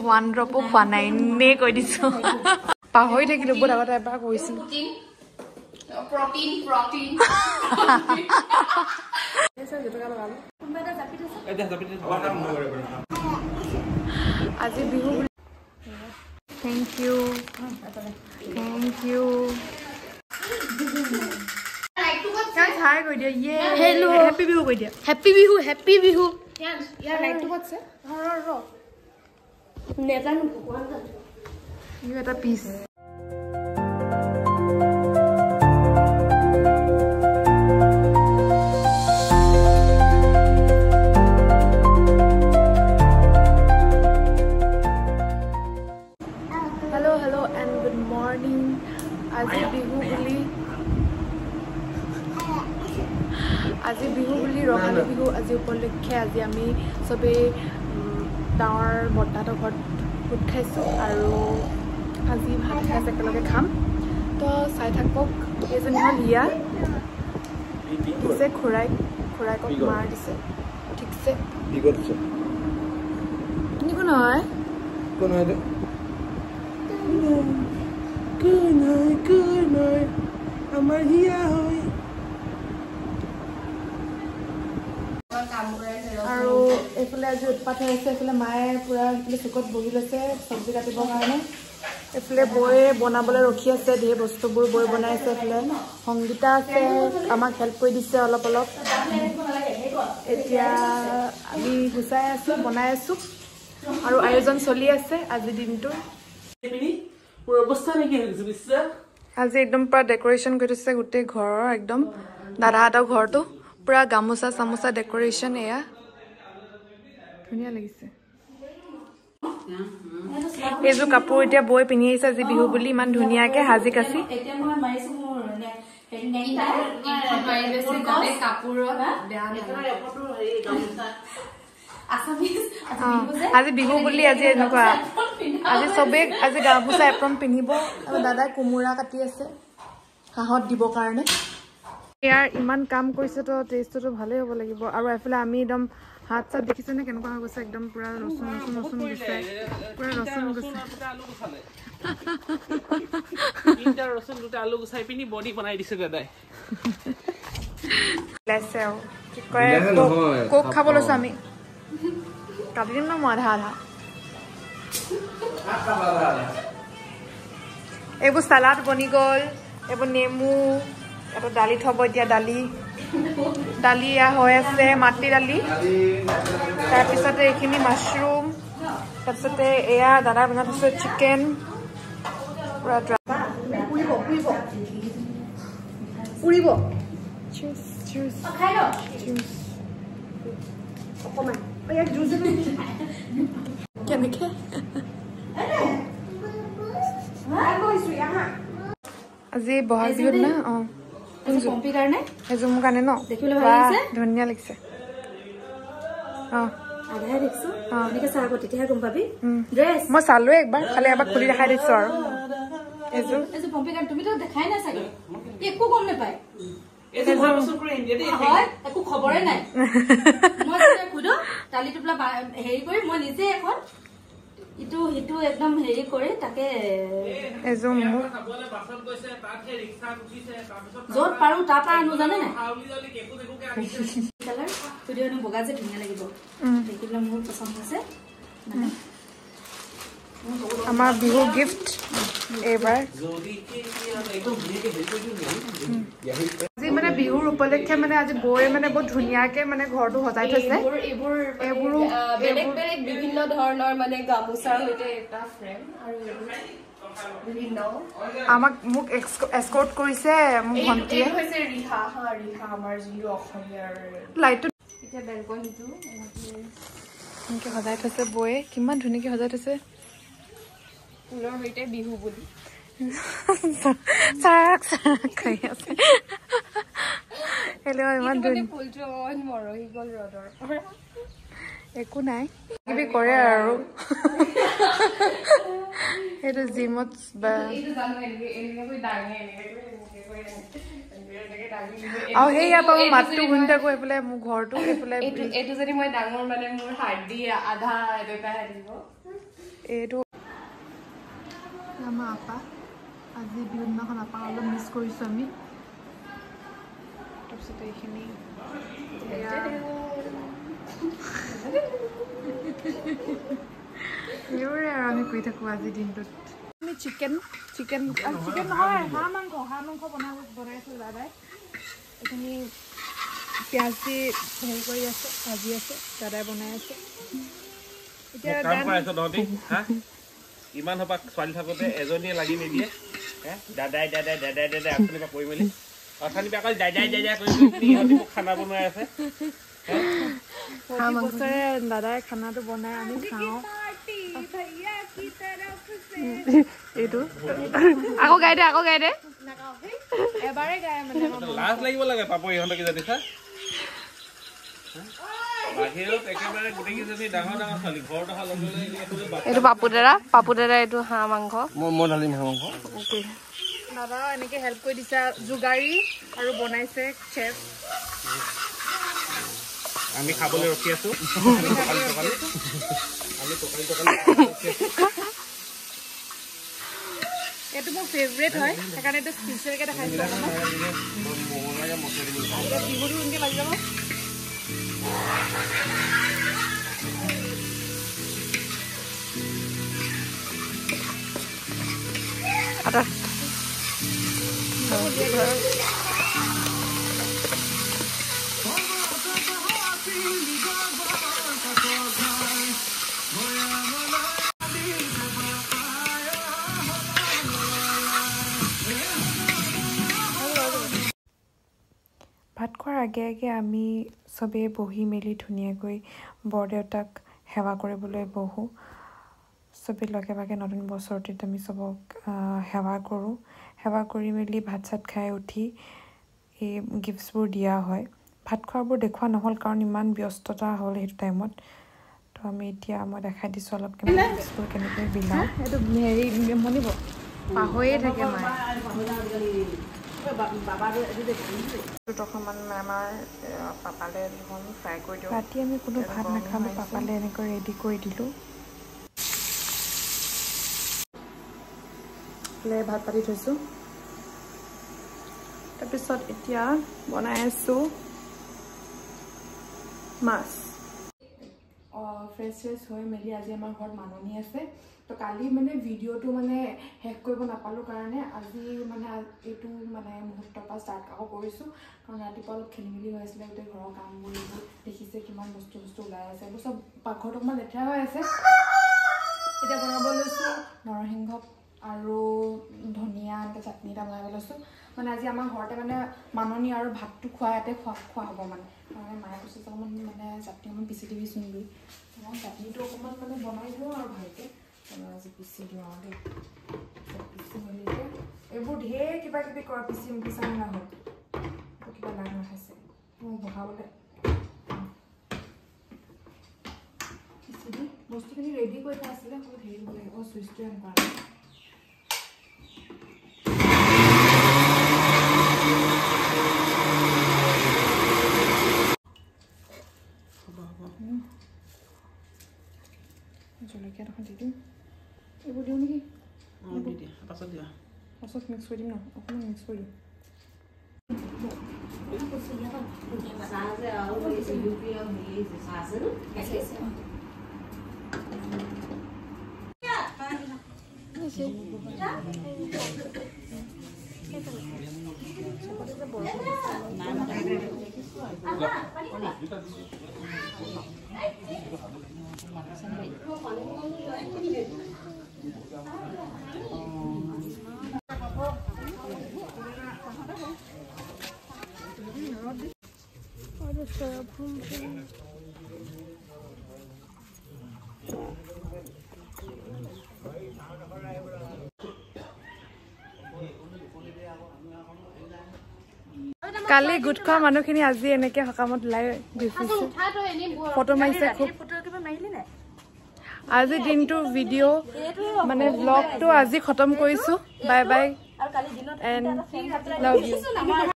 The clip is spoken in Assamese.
ওৱান ড্ৰপো খোৱা নাই নে কৈ দিছো পাহৰি থাকিলো বহুত আগতে এবাৰ কৈছিলো protein আজি Bihu thank you guys hi কৈ দিয়া yeah hello happy bihu কৈ দিয়া happy bihu yaar light to what's ro nezanu bhagwan you at a piece hello and good morning আজি বিহু বুলি ৰঙালী বিহু আজি উপলক্ষে আজি আমি সবে ডাঙৰ বৰ্তাহঁতৰ ঘৰত গোট খাইছোঁ আৰু আজি ভাত খাই একেলগে খাম তো চাই থাকক এজনী হ'ল হিয়া দিছে খুৰাইকক মাৰ দিছে ঠিকছে কি কৰিছে নিকো নহয় কোন হয় আমাৰ হিয়া হয় আৰু এইফালে আজি উৎপাত হৈ আছে এইফালে মায়ে পুৰা এইফালে চুকত বহি লৈছে চব্জি কাটিবৰ কাৰণে এইফালে বৌয়ে বনাবলৈ ৰখি আছে ধেৰ বস্তুবোৰ বৈ বনাইছে এইফালে সংগীতা আছে আমাক হেল্প কৰি দিছে অলপ এতিয়া আমি গুচাই আছোঁ বনাই আছোঁ আৰু আয়োজন চলি আছে আজি দিনটো আজি একদম পুৰা ডেকৰেশ্যন কৰি থৈছে গোটেই ঘৰৰ একদম দাদাহঁতৰ ঘৰটো পুৰা গামোচা চামোচা ডেকৰেশ্যন এয়া ধুনীয়া লাগিছে এইযোৰ কাপোৰ এতিয়া বৈ পিন্ধি আহিছে আজি বিহু বুলি ইমান ধুনীয়াকে সাজি কাচি আজি বিহু বুলি আজি এনেকুৱা আজি চবেই আজি গামোচা এপ্ৰন পিন্ধিব আৰু দাদাই কোমোৰা কাটি আছে হাঁহত দিবৰ কাৰণে ইয়াৰ ইমান কাম কৰিছে তো টেষ্টটো ভালেই হ'ব লাগিব আৰু এফালে আমি একদম হাত চাত দেখিছেনে কেনেকুৱা হৈ গৈছে একদম পুৰা ৰচুন গৈছে পুৰা ৰচুন গৈছে তিনটা ৰচুন দুটা আলু গুচাই পিনি বডি বনাই দিছে দাদাই লেছে আৰু কি কয় কোক খাব লৈছো আমি কাটি দিম ন মই আধা এইবোৰ চালাড বনি গ'ল এইবোৰ নেমু এটা দালি থব এতিয়া দালি হৈ আছে মাটি দালি তাৰপিছতে এইখিনি মাছৰুম তাৰপিছতে এয়া দাদা বনাই থৈছে চিকেন পুৰা পুৰিব কেনেকে আজি বহাগ বিহুত না এযোৰ মোৰ কাৰণে ন ধুনীয়া লাগিছে মই চালো একবাৰ খালি এবাৰ খুলি দেখাই দিছো আৰু তুমিতো দেখাই নাই চাগে একো গম নাপায় একো খবৰে নাই মই সুধো দালি টোপলা হেৰি কৰি মই নিজে এখন ইটো হিটো একদম হেৰি কৰি তাকে য'ত পাৰো তাৰ পৰা আনো জানে নাই বগা যে ধুনীয়া লাগিব দেখিবলৈ মোৰ পচন্দ হৈছে আমাৰ বিহু গিফ্ট এইবাৰ আজি মানে বিহুৰ উপলক্ষে মানে আজি বৌয়ে মানে বহুত ধুনীয়াকে মানে ঘৰটো সজাই থৈছে এইবোৰো বেলেগ বিভিন্ন ধৰণৰ মানে গামোচাৰ সৈতে এটা ফ্ৰেম আৰু মোক এস্কৰ্ট কৰিছে মোক ভণ্টিয়ে ৰিহা আমাৰ যিটো অসমীয়াৰ লাইটটো এতিয়া বেলকনিটো এনেকে সজাই থৈছে বৌয়ে কিমান ধুনীয়াকে সজাই থৈছে ফুলৰ সৈতে বিহু বুলি চাৰাক খাই আছে হেল্ল' ইমান একো নাই কিবি কৰে আৰু সেইটো জিমত আৰু সেইয়া পৰা মই মাতটো শুনি থাকো এইফালে মোৰ ঘৰটো এইফালে এইটো যদি মই ডাঙৰ মানে মোৰ হাৰ্ডি আধা এইটো আমাৰ আপা আজি বিহু দিনাখন আপাক অলপ মিছ কৰিছোঁ আমি তাৰপিছতে এইখিনি সেইবোৰে আৰু আমি কৰি থাকোঁ আজিৰ দিনটোত আমি চিকেন নহয় হাঁহ মাংস বনাইছোঁ দাদাই এইখিনি পিঁয়াজ দি হেৰি কৰি আছে ভাজি আছে দাদাই বনাই আছে এতিয়া ইমান সপাক ছোৱালী থাকোঁতে এজনীয়ে লাগি নিদিয়ে দাদাই আপুনি পৰা কৰি মেলি অথনি অকল দাদাই কৰি সিহঁতি মোক খানা বনাই আছে প্ৰতি বছৰে দাদাই খানাটো বনাই আমি খাওঁ এইটো আকৌ গাই দে এবাৰে গায় মানে লাজ লাগিব লাগে পাপৰ ইহঁতকে জানিছা এইটো পাপু দাদা এইটো হাঁহ মাংস মই ঢালিম হাঁহ মাংস দাদা এনেকে হেল্প কৰি দিছে যোগাৰী আৰু বনাইছে চেফ আমি খাবলৈ ৰখি আছো এইটো মোৰ ফেভৰেট হয় সেইকাৰণে এইটো স্পেচিয়েলকে দেখাইছো বিহুটো এনেকে লাগি যাব ভাত খোৱাৰ আগে আগে আমি চবেই বহি মেলি ধুনীয়াকৈ বৰদেউতাক সেৱা কৰিবলৈ বহোঁ চবেই লগে ভাগে নতুন বছৰটিত আমি চবক সেৱা কৰোঁ সেৱা কৰি মেলি ভাত চাত খাই উঠি এই গিফ্টছবোৰ দিয়া হয় ভাত খোৱাবোৰ দেখুওৱা নহ'ল কাৰণ ইমান ব্যস্ততা হ'ল সেইটো টাইমত তো আমি এতিয়া মই দেখাই দিছোঁ অলপ গিফ্টছবোৰ কেনেকৈ বিলাওঁ এইটো হেৰি মনিব পাহৰিয়ে থাকে মায়ে অকণমান আমাৰ পাপালে এখন ফ্ৰাই কৰি দিওঁ ৰাতি আমি কোনো ভাত নাখালোঁ পাপালে এনেকৈ ৰেডি কৰি দিলোঁ ভাত পাতি থৈছোঁ তাৰপিছত এতিয়া বনাই আছোঁ মাছ ফ্ৰেছ হৈ মেলি আজি আমাৰ ঘৰত মাননি আছে তো কালি মানে ভিডিঅ'টো মানে শেষ কৰিব নাপালোঁ কাৰণে আজি মানে এইটো মানে মুহূৰ্তৰ পৰা ষ্টাৰ্ট আকৌ কৰিছোঁ কাৰণ ৰাতিপুৱা অলপ খেলি মেলি হৈ আছিলে গোটেই ঘৰৰ কামবোৰ এইবোৰ দেখিছে কিমান বস্তু ওলাই আছে এইবোৰ চব পাকঘৰটো অকণমান লেতেৰা হৈ আছে এতিয়া বনাব লৈছোঁ নৰসিংহ আৰু ধনিয়া এনেকৈ চাটনি এটা বনাব লৈছোঁ মানে আজি আমাৰ ঘৰতে মানে মাননি আৰু ভাতটো ইয়াতে খোৱা হ'ব মানে মায়ে কৈছে অকণমান মানে চাটনি অকণমান পিচি দিবিচোন বুলি মই চাটনিটো অকণমান মানে বনাই দিওঁ আৰু ভালকৈ আজি পিচি দিওঁ আৰু দেই পিচি মেলিকে এইবোৰ ঢেৰ কিবা কিবি কৰা পিচা নহ'ল কিবা লাগ নাখাইছে মোক বহাবলৈ পিচি দি বস্তুখিনি ৰেডি কৰি থোৱা আছিলে বহুত হেৰি দিব লাগিব চুইচটো এনেকুৱা জলকীয়া এখন দি দিম এইবোৰ দিওঁ নেকি পাছত মিক্স কৰি দিম ন অকণমান মিক্স কৰি দিম কালি গোট খোৱা মানুহখিনি আজি এনেকে সকামত ওলাই দেখিছে ফটো মাৰিছে খুব আজি দিনটো ভিডিঅ' মানে ব্লগটো আজি খতম কৰিছো bye bye and love you